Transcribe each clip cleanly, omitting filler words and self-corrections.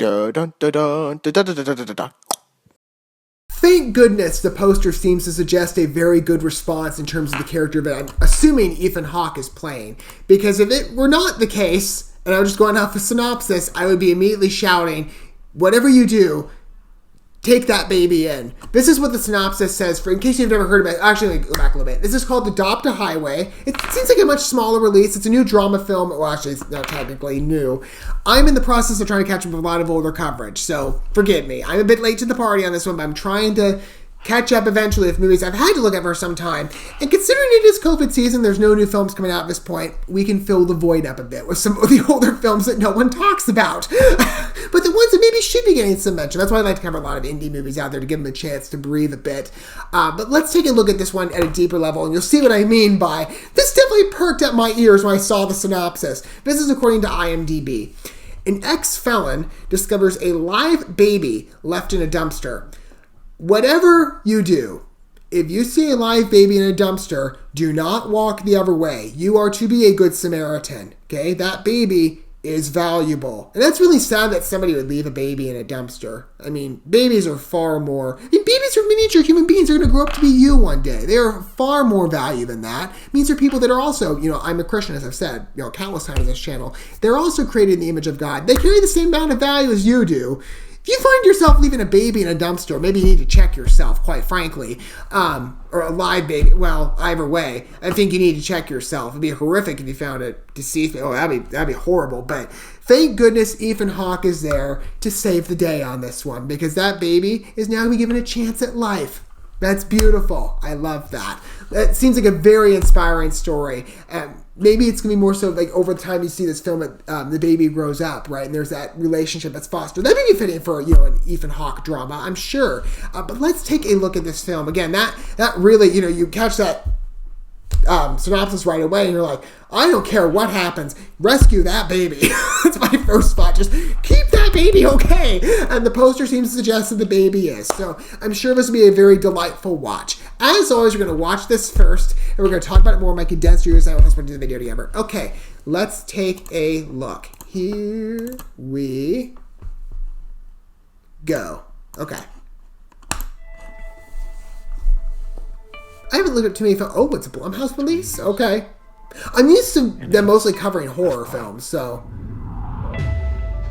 Dun, dun, dun, dun, dun, dun, dun, dun, dun, dun. Thank goodness the poster seems to suggest a very good response in terms of the character that I'm assuming Ethan Hawke is playing. Because if it were not the case, and I was just going off a synopsis, I would be immediately shouting, whatever you do, take that baby in. This is what the synopsis says, for in case you've never heard of it. Actually, let me go back a little bit. This is called Adopt a Highway. It seems like a much smaller release. It's a new drama film. Well, actually, it's not technically new. I'm in the process of trying to catch up with a lot of older coverage, so forgive me. I'm a bit late to the party on this one, but I'm trying to catch up eventually with movies I've had to look at for some time. And considering it is COVID season, there's no new films coming out at this point, we can fill the void up a bit with some of the older films that no one talks about. But the ones that maybe should be getting some mention. That's why I like to cover a lot of indie movies out there to give them a chance to breathe a bit. But let's take a look at this one at a deeper level, and you'll see what I mean by this definitely perked up my ears when I saw the synopsis. This is according to IMDb. An ex-felon discovers a live baby left in a dumpster. Whatever you do, if you see a live baby in a dumpster, do not walk the other way. You are to be a good Samaritan, okay? That baby is valuable. And that's really sad that somebody would leave a baby in a dumpster. I mean, babies are far more... babies are miniature human beings. They're going to grow up to be you one day. They are far more value than that. It means they're people that are also, I'm a Christian, as I've said, countless times on this channel. They're also created in the image of God. They carry the same amount of value as you do. If you find yourself leaving a baby in a dumpster, maybe you need to check yourself, quite frankly. Or a live baby. Well, either way, I think you need to check yourself. It'd be horrific if you found a deceased baby. Oh, that'd be horrible. But thank goodness Ethan Hawke is there to save the day on this one, because that baby is now going to be given a chance at life. That's beautiful. I love that. That seems like a very inspiring story. Maybe it's going to be more so like over the time you see this film, the baby grows up, right? And there's that relationship that's fostered. That may be fitting for, an Ethan Hawke drama, I'm sure. But let's take a look at this film. Again, that really, you catch that synopsis right away and you're like, I don't care what happens, rescue that baby. That's my first thought. Just keep that baby okay. And the poster seems to suggest that the baby is. So I'm sure this will be a very delightful watch. As always, we're going to watch this first and we're going to talk about it more in my condensed reviews. I want to do the video together. Okay, let's take a look. Here we go. Okay. I haven't looked up too many films. Oh, it's a Blumhouse release? Okay. I'm used to them mostly covering horror films, so...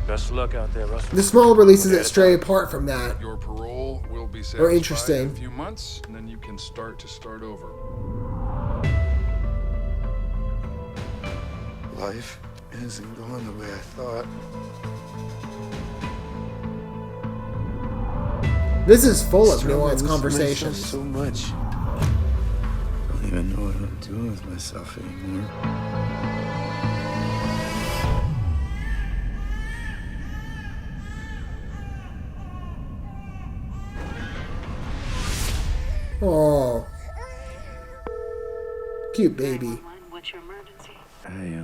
Best of luck out there, Russell. The small releases that stray apart from that Your parole will be set are interesting. in a few months, and then you can start over. Life isn't going the way I thought. This is full of nuanced conversations. So much. I don't even know what I'm doing with myself anymore. Oh. Cute baby. What's your emergency? I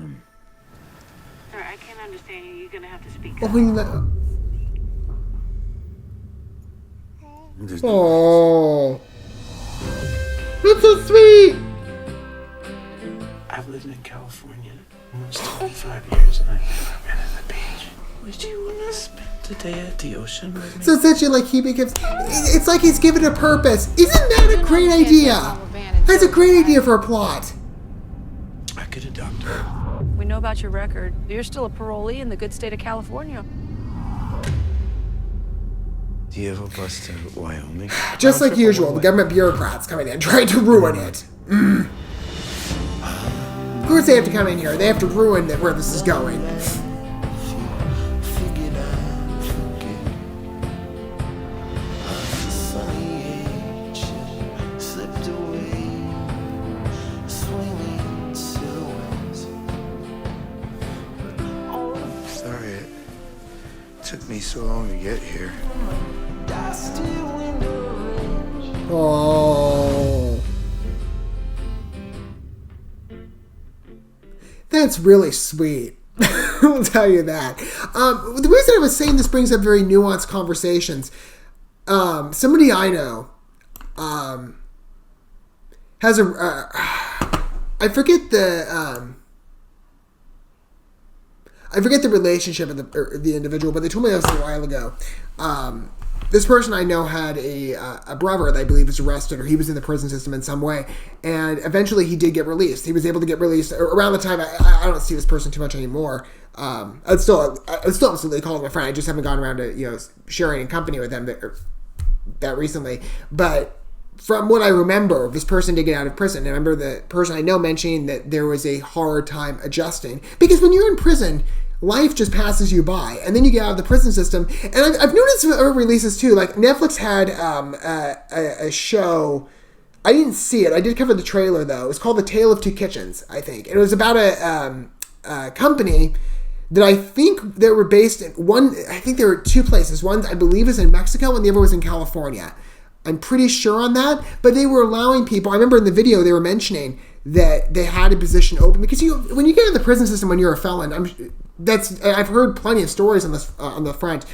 Sir, I can't understand you. You're gonna have to speak Oh, up. there's Oh. That's so sweet. I've lived in California almost 25 years and I've never been at the beach. Would you want to spend the day at the ocean with me? So essentially, like, he becomes... It's like he's given a purpose. Isn't that a great idea? That's a great idea for a plot. I could adopt her. We know about your record. You're still a parolee in the good state of California. Do you have a bus to Wyoming? Just like usual, the government bureaucrats coming in, trying to ruin it. Of course they have to come in here. They have to ruin where this is going. Sorry, it took me so long to get here. Oh. That's really sweet. I'll tell you that. The reason I was saying this brings up very nuanced conversations. Somebody I know has a... I forget the... I forget the relationship of the individual, but they told me this a while ago. This person I know had a brother that I believe was arrested, or he was in the prison system in some way, and eventually he did get released. He was able to get released around the time. I don't see this person too much anymore. I'd still absolutely call him a friend. I just haven't gone around to sharing in company with them that recently. But from what I remember, this person did get out of prison. And I remember the person I know mentioning that there was a hard time adjusting, because when you're in prison, life just passes you by, and then you get out of the prison system. And I've noticed other releases too. Like Netflix had a show. I didn't see it. I did cover the trailer though. It was called The Tale of Two Kitchens, I think. And it was about a company that I think they were based in one. I think there were two places. One I believe is in Mexico, and the other was in California. I'm pretty sure on that. But they were allowing people. I remember in the video they were mentioning that they had a position open, because when you get in the prison system when you're a felon, I've heard plenty of stories on the front.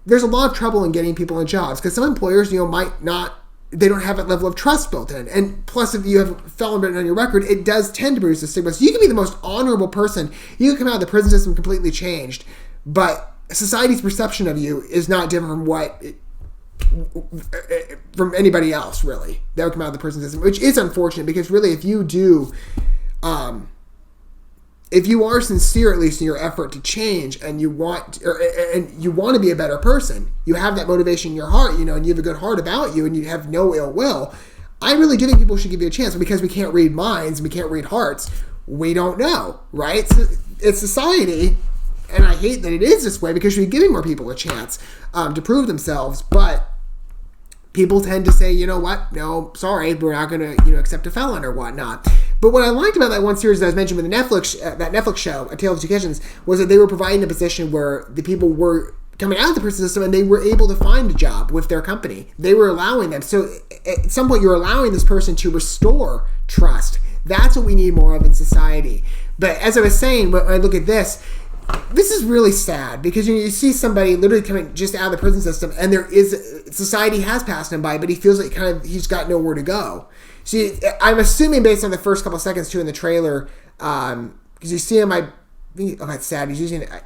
There's a lot of trouble in getting people in jobs, because some employers, might not, they don't have that level of trust built in. And plus, if you have a felon written on your record, it does tend to produce a stigma. So you can be the most honorable person. You can come out of the prison system completely changed, but society's perception of you is not different from anybody else, really, that would come out of the prison system, which is unfortunate, because really, if you do, if you are sincere, at least in your effort to change, and you want to be a better person, you have that motivation in your heart, and you have a good heart about you, and you have no ill will, I really do think people should give you a chance. Because we can't read minds and we can't read hearts, we don't know, right? So it's society, and I hate that it is this way, because you're giving more people a chance to prove themselves, but people tend to say, you know what, no, sorry, we're not going to accept a felon or whatnot. But what I liked about that one series that I was mentioning with the Netflix show, A Tale of Two Kitchens, was that they were providing a position where the people were coming out of the prison system and they were able to find a job with their company. They were allowing them. So at some point, you're allowing this person to restore trust. That's what we need more of in society. But as I was saying, when I look at this is really sad, because you see somebody literally coming just out of the prison system, and society has passed him by, but he feels like he's got nowhere to go. See, I'm assuming based on the first couple seconds too in the trailer, because you see him, that's sad. He's using it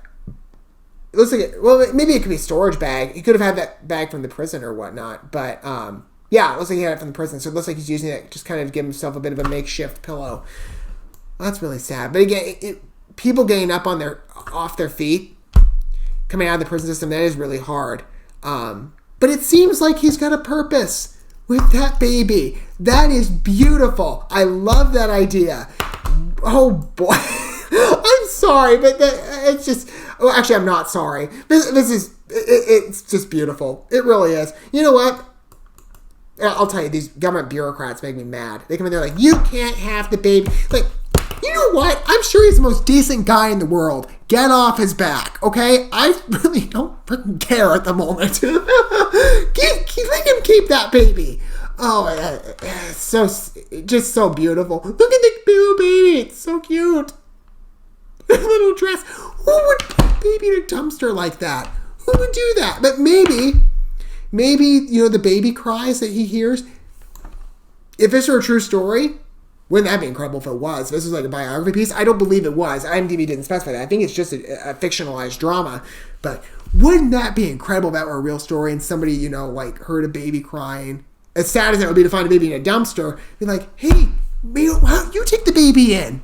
looks like maybe it could be a storage bag. He could have had that bag from the prison or whatnot, but yeah, it looks like he had it from the prison, so it looks like he's using it just kind of to give himself a bit of a makeshift pillow. Well, that's really sad. But again, people getting up off their feet, coming out of the prison system, that is really hard. But it seems like he's got a purpose with that baby. That is beautiful. I love that idea. Oh boy. I'm sorry, but it's just, well, actually I'm not sorry. It's just beautiful. It really is. You know what? I'll tell you, these government bureaucrats make me mad. They come in there like, you can't have the baby. Like, you know what? I'm sure he's the most decent guy in the world. Get off his back, okay? I really don't freaking care at the moment. Let him keep that baby. Oh, it's just so beautiful. Look at the little baby. It's so cute. Little dress. Who would put a baby in a dumpster like that? Who would do that? But maybe, the baby cries that he hears. If this were a true story, wouldn't that be incredible if it was? If this was like a biography piece. I don't believe it was. IMDb didn't specify that. I think it's just a fictionalized drama. But wouldn't that be incredible if that were a real story and somebody, heard a baby crying? As sad as that would be to find a baby in a dumpster, be like, hey, why don't you take the baby in?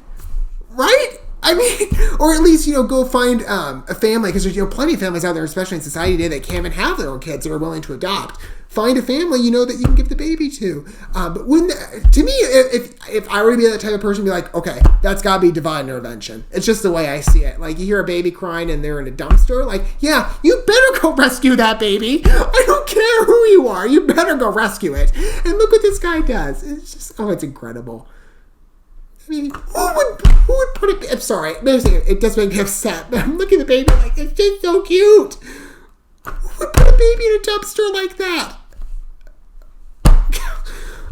Right? I mean, or at least, go find a family, because there's, plenty of families out there, especially in society today, that can't even have their own kids that are willing to adopt. Find a family, that you can give the baby to. But to me, if I were to be that type of person, be like, okay, that's got to be divine intervention. It's just the way I see it. Like, you hear a baby crying and they're in a dumpster, like, yeah, you better go rescue that baby. I don't care who you are. You better go rescue it. And look what this guy does. It's just, it's incredible. I mean, who would put it? I'm sorry, it does make me upset. But I'm looking at the baby like, it's just so cute. Who would put a baby in a dumpster like that?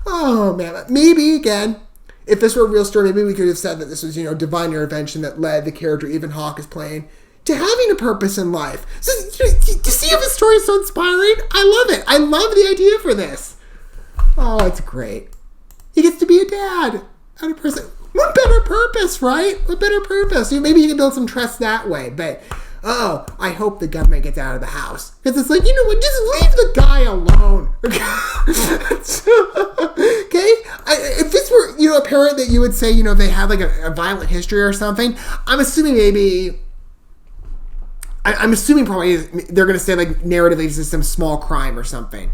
Oh man, maybe again, if this were a real story, maybe we could have said that this was, divine intervention that led the character Ethan Hawke is playing to having a purpose in life. So, to see if the story is so inspiring, I love it. I love the idea for this. Oh, it's great. He gets to be a dad out of prison. What better purpose, right? What better purpose? Maybe you can build some trust that way, but I hope the government gets out of the house. Because it's like, you know what, just leave the guy alone. Okay? If this were, a parent that you would say, they had like a violent history or something, I'm assuming probably they're going to say like narratively this is some small crime or something.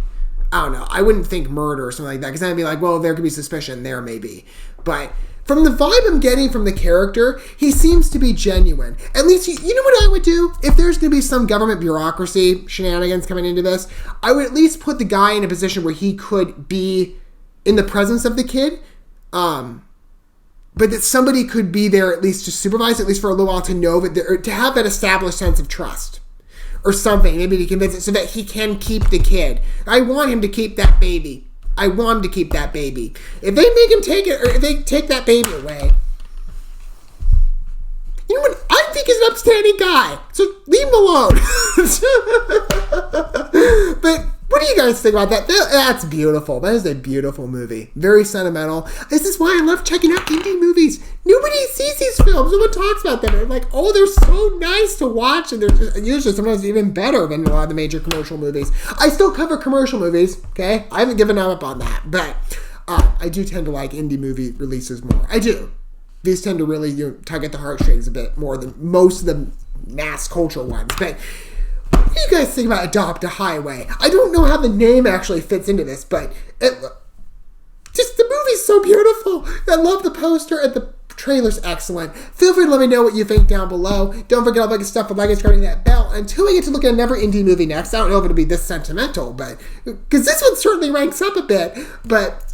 I don't know. I wouldn't think murder or something like that because then I'd be like, well, there could be suspicion there maybe. But from the vibe I'm getting from the character, he seems to be genuine. At least, you know what I would do? If there's going to be some government bureaucracy shenanigans coming into this, I would at least put the guy in a position where he could be in the presence of the kid. But that somebody could be there at least to supervise, at least for a little while, to know that, or to have that established sense of trust. Or something, maybe to convince it so that he can keep the kid. I want him to keep that baby. If they make him take it, or if they take that baby away, you know what? I think he's an upstanding guy. So leave him alone. But what do you guys think about that? That's beautiful. That is a beautiful movie. Very sentimental. This is why I love checking out indie movies. Nobody sees these films. No one talks about them. They're like, oh, they're so nice to watch. And they're usually sometimes even better than a lot of the major commercial movies. I still cover commercial movies, okay? I haven't given up on that. But I do tend to like indie movie releases more. I do. These tend to really tug at the heartstrings a bit more than most of the mass cultural ones. But what do you guys think about Adopt a Highway? I don't know how the name actually fits into this, but just the movie's so beautiful. I love the poster and the trailer's excellent. Feel free to let me know what you think down below. Don't forget all the stuff with like and that bell. Until we get to look at another indie movie next, I don't know if it'll be this sentimental, but because this one certainly ranks up a bit, but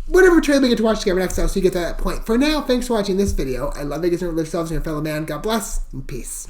whatever trailer we get to watch together next time, so you get to that point. For now, thanks for watching this video. I love you guys and yourselves and your fellow man. God bless and peace.